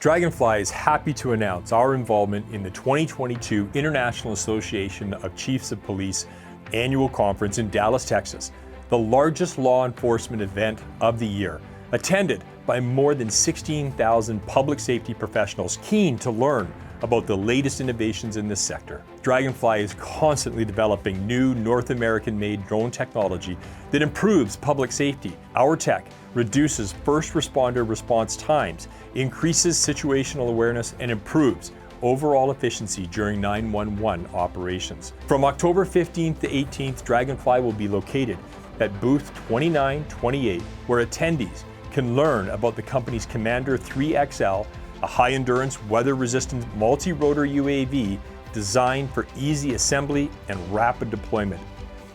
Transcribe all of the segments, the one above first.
Dragonfly is happy to announce our involvement in the 2022 International Association of Chiefs of Police annual conference in Dallas, Texas, the largest law enforcement event of the year, attended by more than 16,000 public safety professionals keen to learn about the latest innovations in this sector. Dragonfly is constantly developing new North American-made drone technology that improves public safety. Our tech reduces first responder response times, increases situational awareness, and improves overall efficiency during 911 operations. From October 15th to 18th, Dragonfly will be located at booth 2928, where attendees can learn about the company's Commander 3XL, a high-endurance, weather-resistant multi-rotor UAV designed for easy assembly and rapid deployment.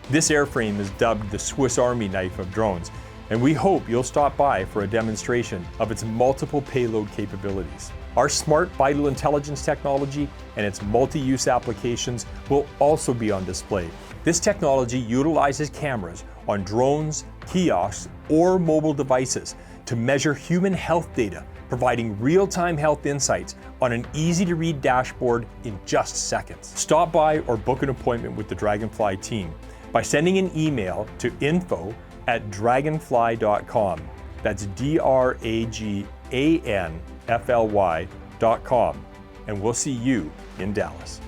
This airframe is dubbed the Swiss Army knife of drones, and we hope you'll stop by for a demonstration of its multiple payload capabilities. Our smart Vital Intelligence technology and its multi-use applications will also be on display. This technology utilizes cameras on drones, kiosks, or mobile devices to measure human health data, providing real-time health insights on an easy-to-read dashboard in just seconds. Stop by or book an appointment with the Dragonfly team by sending an email to info@dragonfly.com. That's DRAGANFLY.com. And we'll see you in Dallas.